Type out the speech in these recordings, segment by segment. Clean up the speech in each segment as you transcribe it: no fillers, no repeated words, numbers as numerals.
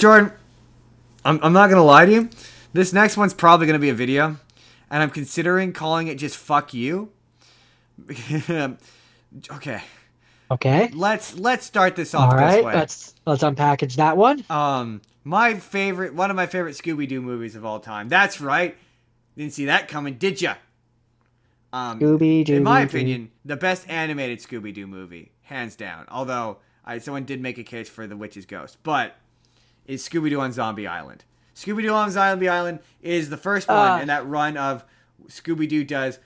Jordan, I'm not gonna lie to you. This next one's probably gonna be a video, and I'm considering calling it just "fuck you." Okay, Okay. let's start this All off this right. way. Let's unpackage that one. One of my favorite Scooby-Doo movies of all time. That's right. Didn't see that coming, did ya? Scooby In my Dooby Doo. opinion, the best animated Scooby-Doo movie, hands down. Although someone did make a case for The Witch's Ghost, but is Scooby-Doo on Zombie Island. Scooby-Doo on Zombie Island is the first one in that run of Scooby-Doo does.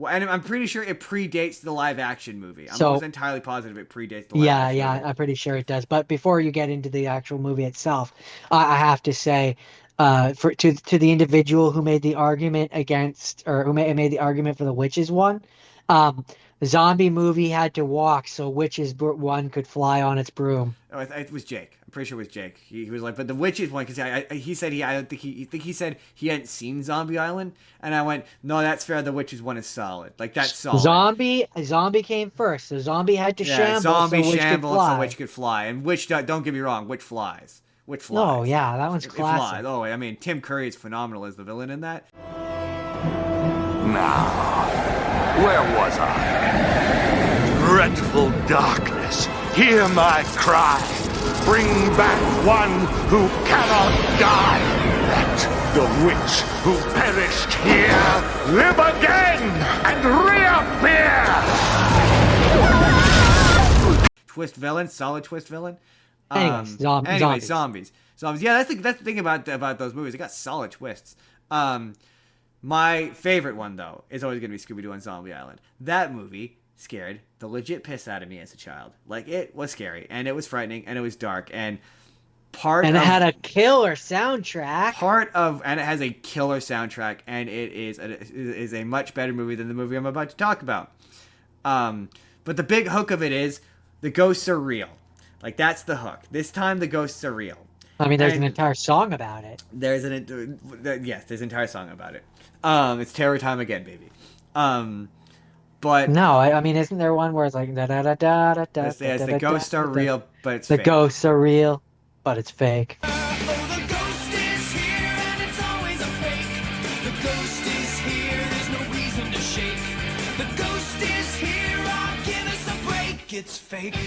And I'm pretty sure it predates the live-action movie. I'm almost entirely positive it predates the live-action movie. I'm pretty sure it does. But before you get into the actual movie itself, I have to say, to the individual who made the argument against, or who made the argument for the witches one, the zombie movie had to walk so witches one could fly on its broom. Oh, it was Jake. I'm pretty sure it was Jake. He was like, but the witches one, because he said I don't think he said he hadn't seen Zombie Island, and I went, no, that's fair. The witches one is solid. Like that's solid. Zombie came first. So zombie had to shamble zombie so witch could fly. so witch could fly, and witch don't get me wrong, witch flies. Witch flies. Oh yeah, that one's classic. It flies. Oh, I mean, Tim Curry is phenomenal as the villain in that. Now, where was I? Dreadful darkness, hear my cry. Bring back one who cannot die. Let the witch who perished here live again and reappear. Twist villain, solid twist villain. Zombies. Zombies. Yeah, that's the thing about those movies. They got solid twists. My favorite one though is always gonna be Scooby-Doo on Zombie Island. That movie scared the legit piss out of me as a child. Like, it was scary and it was frightening and it was dark and it had a killer soundtrack. And it has a killer soundtrack, and it is a much better movie than the movie I'm about to talk about. But the big hook of it is the ghosts are real. Like, that's the hook. This time the ghosts are real. I mean, there's an entire song about it. There's an entire song about it. It's terror time again, baby. But no, I mean, isn't there one where it's like da da da da da da? Yes, the ghosts are real, but it's the fake. Ghosts are real, but it's fake. It's fake.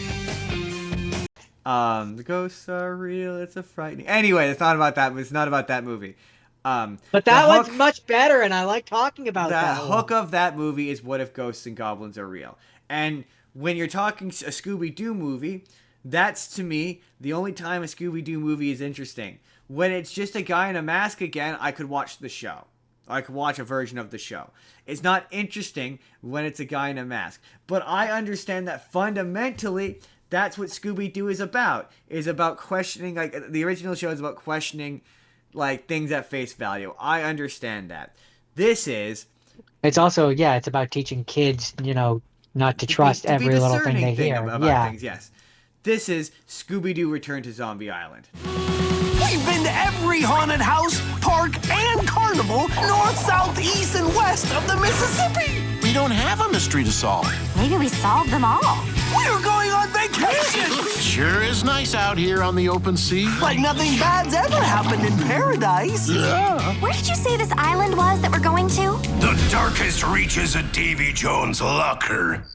The ghosts are real. It's a frightening. Anyway, it's not about that. It's not about that movie. But that one's much better, and I like talking about that. The hook of that movie is what if ghosts and goblins are real? And when you're talking a Scooby-Doo movie, that's to me the only time a Scooby-Doo movie is interesting. When it's just a guy in a mask again, I could watch the show. I could watch a version of the show. It's not interesting when it's a guy in a mask. But I understand that fundamentally, that's what Scooby-Doo is about. Is about questioning, like, the original show is about questioning, like, things at face value. I understand that. It's also, it's about teaching kids, not to trust every little thing they hear. About things, yes. This is Scooby-Doo Return to Zombie Island. We've been to every haunted house, park, and carnival, north, south, east, and west of the Mississippi. We don't have a mystery to solve. Maybe we solved them all. We're going on vacation. Sure is nice out here on the open sea. Like nothing bad's ever happened in paradise. Yeah. Where did you say this island was that we're going to? The darkest reaches of Davy Jones' locker.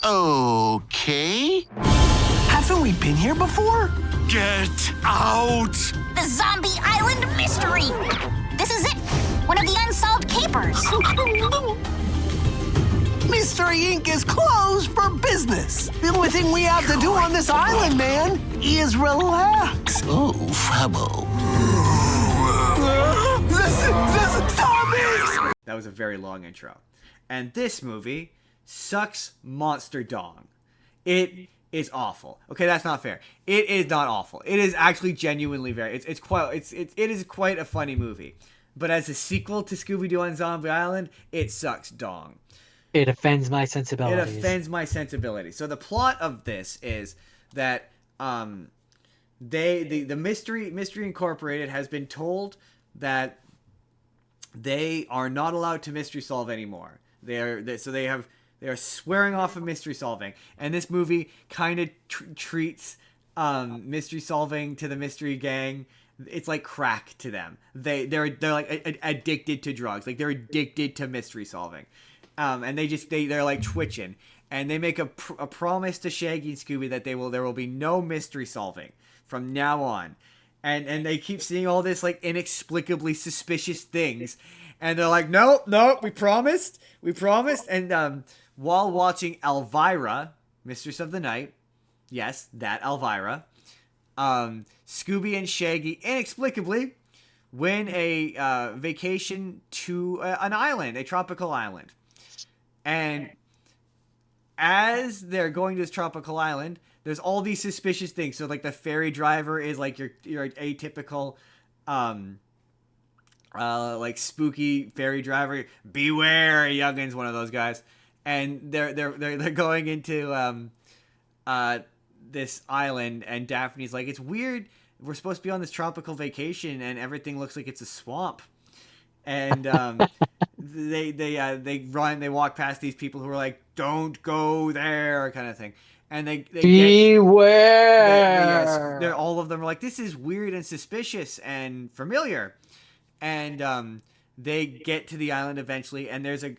Okay. Haven't we been here before? Get out! The Zombie Island Mystery! This is it! One of the unsolved capers! Mystery Inc. is closed for business. The only thing we have to do on this island, man, is relax. Oh, Fabo. Zombies! That was a very long intro. And this movie sucks monster dong. It is awful. Okay, that's not fair. It is not awful. It is actually genuinely it is quite a funny movie. But as a sequel to Scooby-Doo on Zombie Island, it sucks dong. It offends my sensibilities. So the plot of this is that the Mystery Incorporated has been told that they are not allowed to mystery solve anymore. They are swearing off of mystery solving, and this movie kind of treats mystery solving to the mystery gang, it's like crack to them. They're like addicted to drugs. Like they're addicted to mystery solving. And they're like twitching. And they make a promise to Shaggy and Scooby that there will be no mystery solving from now on. And they keep seeing all this like inexplicably suspicious things. And they're like, nope, we promised. And while watching Elvira, Mistress of the Night, yes, that Elvira, Scooby and Shaggy inexplicably win a vacation to an island, a tropical island. And as they're going to this tropical island, there's all these suspicious things. So like the ferry driver is like your atypical like spooky ferry driver. Beware, youngin's one of those guys. And they're going into this island, and Daphne's like, it's weird. We're supposed to be on this tropical vacation, and everything looks like it's a swamp. And they walk past these people who are like, don't go there, kind of thing. And they beware. They're all of them are like, this is weird and suspicious and familiar. And they get to the island eventually, and there's a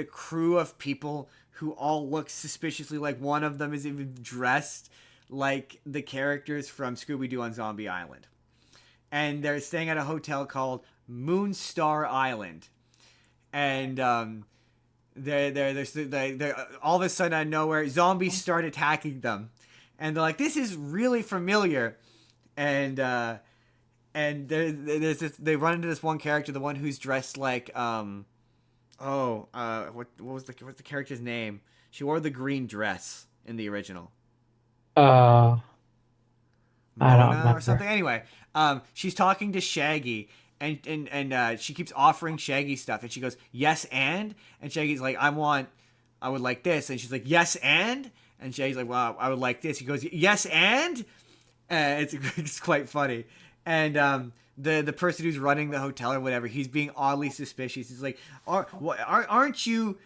crew of people who all look suspiciously like one of them is even dressed like the characters from Scooby-Doo on Zombie Island. And they're staying at a hotel called Moonstar Island. And they're all of a sudden out of nowhere, zombies start attacking them. And they're like, this is really familiar. And there's this, they run into this one character, the one who's dressed like what was the character's name? She wore the green dress in the original. I don't remember. Or something. Anyway, she's talking to Shaggy, and she keeps offering Shaggy stuff, and she goes, yes, and Shaggy's like, I would like this, and she's like, yes, and Shaggy's like, well, I would like this. He goes, yes, and it's quite funny. And the person who's running the hotel or whatever, he's being oddly suspicious. He's like, aren't you,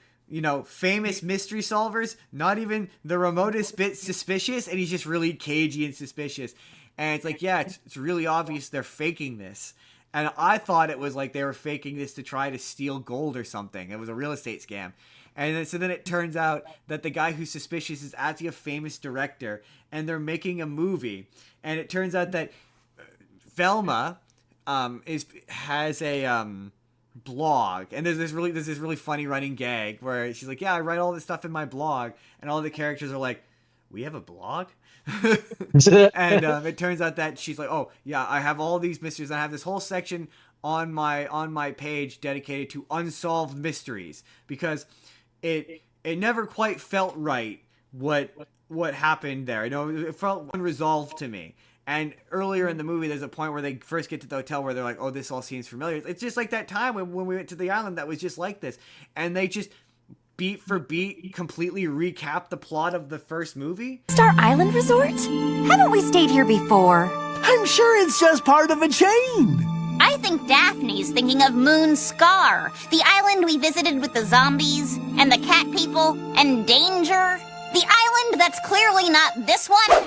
famous mystery solvers? Not even the remotest bit suspicious? And he's just really cagey and suspicious. And it's like, yeah, it's really obvious they're faking this. And I thought it was like they were faking this to try to steal gold or something. It was a real estate scam. And then it turns out that the guy who's suspicious is actually a famous director, and they're making a movie. And it turns out that Velma has a blog, and there's this really funny running gag where she's like, yeah, I write all this stuff in my blog, and all the characters are like, we have a blog? And it turns out that she's like, oh yeah, I have all these mysteries. I have this whole section on my page dedicated to unsolved mysteries, because it never quite felt right what happened there. It felt unresolved to me. And earlier in the movie, there's a point where they first get to the hotel where they're like, oh, this all seems familiar. It's just like that time when we went to the island that was just like this. And they just, beat for beat, completely recap the plot of the first movie. Star Island Resort? Haven't we stayed here before? I'm sure it's just part of a chain. I think Daphne's thinking of Moon Scar, the island we visited with the zombies and the cat people and Danger. The island that's clearly not this one.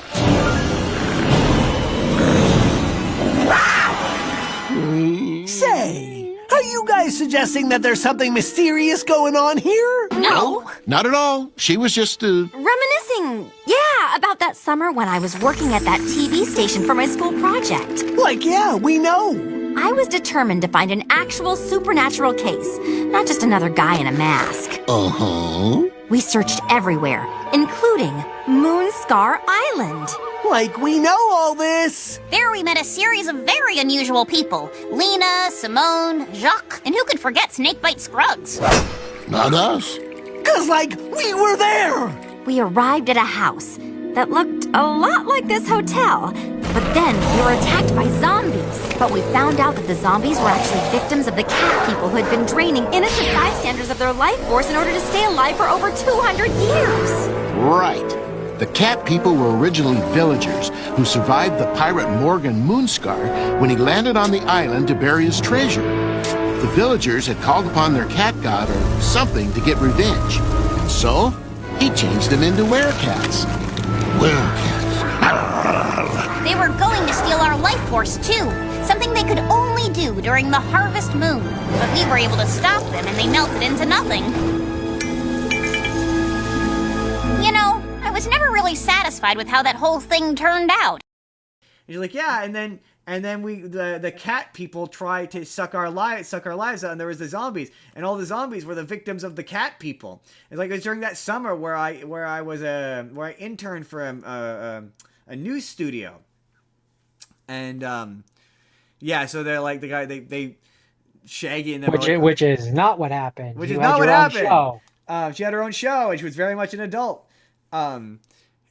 Say, are you guys suggesting that there's something mysterious going on here? No. Not at all. She was just, Reminiscing, yeah, about that summer when I was working at that TV station for my school project. Like, yeah, we know. I was determined to find an actual supernatural case, not just another guy in a mask. Uh-huh. We searched everywhere, including Moonscar Island. Like, we know all this. There we met a series of very unusual people. Lena, Simone, Jacques, and who could forget Snakebite Scruggs? Not us. 'Cause, like, we were there. We arrived at a house that looked a lot like this hotel, but then we were attacked by zombies. But we found out that the zombies were actually victims of the cat people who had been draining innocent bystanders of their life force in order to stay alive for over 200 years. Right. The cat people were originally villagers who survived the pirate Morgan Moonscar when he landed on the island to bury his treasure. The villagers had called upon their cat god or something to get revenge. And so, he changed them into werecats. Werecats. well. They were going to steal our life force, too. Something they could only do during the harvest moon. But we were able to stop them, and they melted into nothing. You know, I was never really satisfied with how that whole thing turned out. And you're like, yeah, and then we the cat people tried to suck our lives out, and there was the zombies, and all the zombies were the victims of the cat people. It's like it was during that summer where I interned for a news studio, and yeah, so they're like the guy they Shaggy and them which is not what happened. Which You is had not what your own happened. show. She had her own show, and she was very much an adult.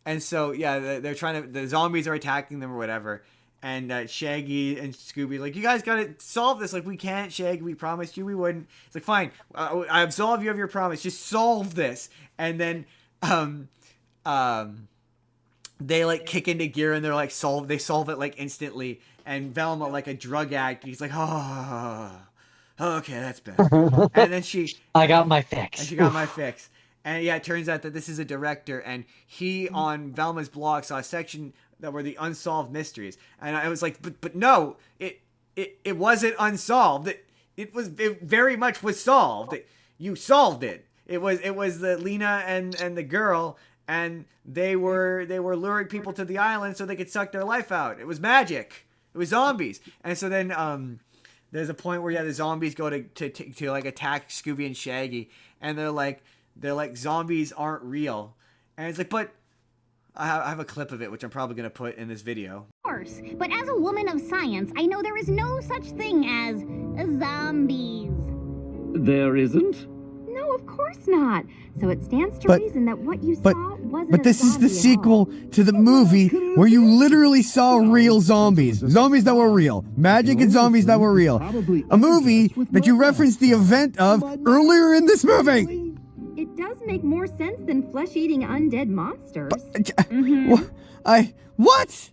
And so, yeah, they're trying to... The zombies are attacking them or whatever. And Shaggy and Scooby like, you guys got to solve this. Like, we can't, Shaggy. We promised you we wouldn't. It's like, fine. I absolve you of your promise. Just solve this. And then they, like, kick into gear, and they're, like, they solve it, like, instantly. And Velma, like a drug addict, he's like, oh, okay, that's better. And then I got my fix. And she got my fix. And yeah, it turns out that this is a director, and he on Velma's blog saw a section that were the unsolved mysteries, and I was like, but no, it wasn't unsolved. It very much was solved. You solved it. It was the Lena and the girl, and they were luring people to the island so they could suck their life out. It was magic. It was zombies. And so then there's a point where the zombies go to like attack Scooby and Shaggy, and they're like zombies aren't real, and it's like, but I have a clip of it which I'm probably gonna put in this video. Of course, but as a woman of science, I know there is no such thing as zombies. There isn't? No, of course not. So it stands to reason that what you saw wasn't But this is the sequel to the movie where you literally saw real zombies. Zombies that were real. Magic and zombies that were real. A movie that you referenced the event of earlier in this movie. It does make more sense than flesh-eating undead monsters. What?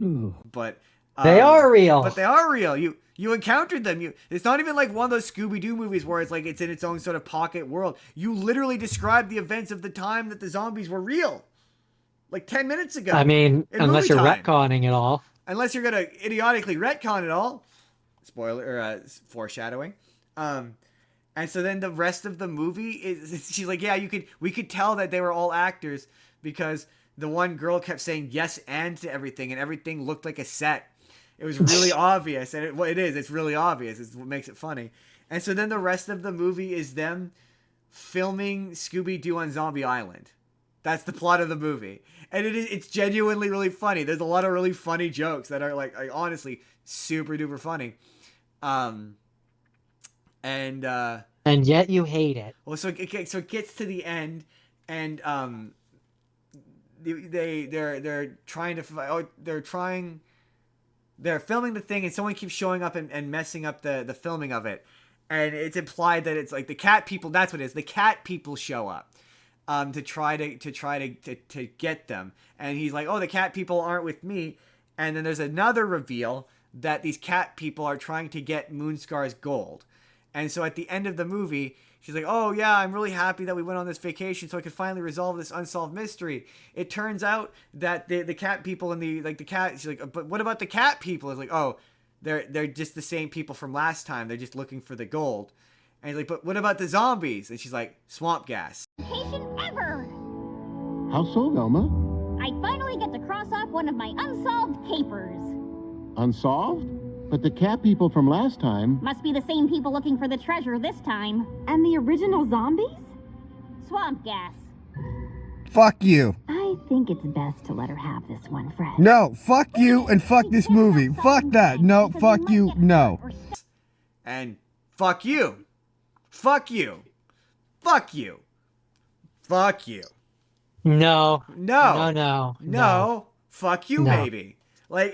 But they are real. But they are real. You encountered them. It's not even like one of those Scooby-Doo movies where it's like it's in its own sort of pocket world. You literally described the events of the time that the zombies were real. Like 10 minutes ago. I mean, unless you're retconning it all. Unless you're going to idiotically retcon it all. Spoiler, or foreshadowing. And so then the rest of the movie is, she's like, yeah, we could tell that they were all actors because the one girl kept saying yes and to everything, and everything looked like a set. It was really obvious, and it's really obvious. It's what makes it funny. And so then the rest of the movie is them filming Scooby-Doo on Zombie Island. That's the plot of the movie. And it's genuinely really funny. There's a lot of really funny jokes that are like honestly super duper funny. And yet you hate it. Well, so it gets to the end, and they're trying to they're filming the thing, and someone keeps showing up and messing up the filming of it, and it's implied that it's like the cat people. That's what it is. The cat people show up to try to get them, and he's like, oh, the cat people aren't with me. And then there's another reveal that these cat people are trying to get Moonscar's gold. And so at the end of the movie, she's like, oh, yeah, I'm really happy that we went on this vacation so I could finally resolve this unsolved mystery. It turns out that the cat people and the cat, she's like, but what about the cat people? It's like, oh, they're just the same people from last time. They're just looking for the gold. And he's like, but what about the zombies? And she's like, swamp gas. Vacation ever! How so, Velma? I finally get to cross off one of my unsolved capers. Unsolved? But the cat people from last time... Must be the same people looking for the treasure this time. And the original zombies? Swamp gas. Fuck you. I think it's best to let her have this one, Fred. No, fuck you and fuck this movie. Fuck that. No, fuck you, no. And fuck you. Fuck you. Fuck you. Fuck you. No. No. No. No. Fuck you, No. baby. Like,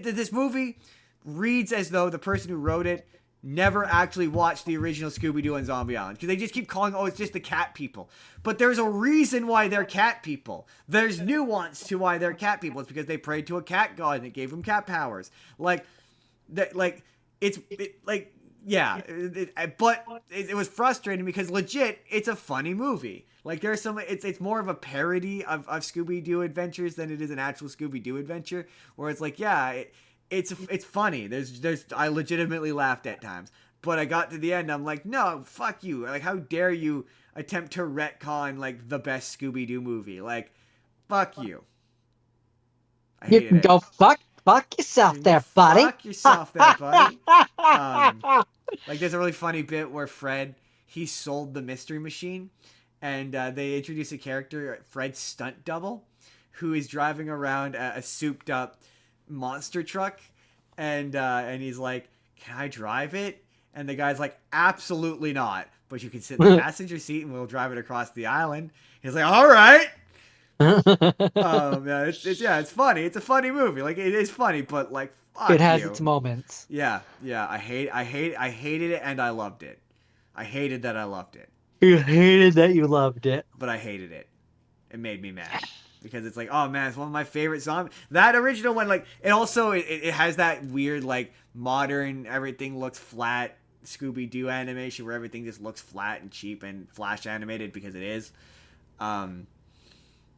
this movie reads as though the person who wrote it never actually watched the original Scooby-Doo on Zombie Island. Because they just keep calling, oh, it's just the cat people. But there's a reason why they're cat people. There's nuance to why they're cat people. It's because they prayed to a cat god and it gave them cat powers. Like Yeah, but it was frustrating because legit, it's a funny movie. Like there's some, it's more of a parody of Scooby-Doo adventures than it is an actual Scooby-Doo adventure. Where it's like, yeah, it's funny. I legitimately laughed at times, but I got to the end, I'm like, no, fuck you. Like, how dare you attempt to retcon like the best Scooby-Doo movie? Like, fuck you. I You hated can it. go fuck yourself there, buddy. Fuck yourself there, buddy. Like, there's a really funny bit where Fred, he sold the Mystery Machine, and they introduce a character, Fred's stunt double, who is driving around a souped-up monster truck, and he's like, can I drive it? And the guy's like, absolutely not, but you can sit in the passenger seat and we'll drive it across the island. He's like, all right. Yeah, it's funny. It's a funny movie. Like, it is funny, but like, fuck it has you. its moments. Yeah. I hated it and I loved it. I hated that I loved it. You hated that you loved it. But I hated it. It made me mad. Because it's like, oh man, it's one of my favorite songs. That original one, like, it also, it has that weird, like, modern, everything looks flat Scooby-Doo animation where everything just looks flat and cheap and flash animated because it is.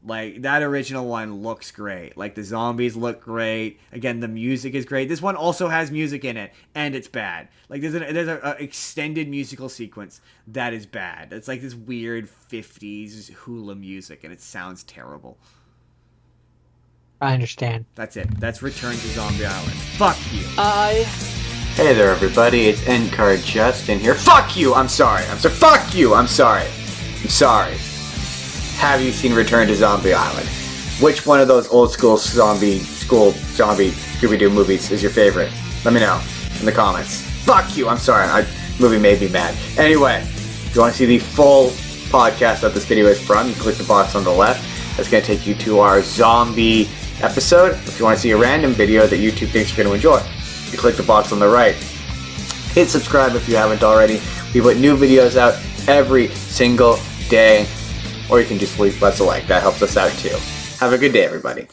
Like, that original one looks great. Like, the zombies look great. Again, the music is great. This one also has music in it, and it's bad. Like, there's a extended musical sequence that is bad. It's like this weird 50s hula music, and it sounds terrible. I understand. That's it. That's Return to Zombie Island. Fuck you. Hey there, everybody. It's Endcard Justin here. Fuck you! I'm sorry. Fuck you! I'm sorry. Have you seen Return to Zombie Island? Which one of those old school zombie Scooby-Doo movies is your favorite? Let me know in the comments. Fuck you! I'm sorry. Movie made me mad. Anyway, if you want to see the full podcast that this video is from, you click the box on the left. That's going to take you to our zombie episode. If you want to see a random video that YouTube thinks you're going to enjoy, you click the box on the right. Hit subscribe if you haven't already. We put new videos out every single day. Or you can just leave us a like. That helps us out too. Have a good day, everybody.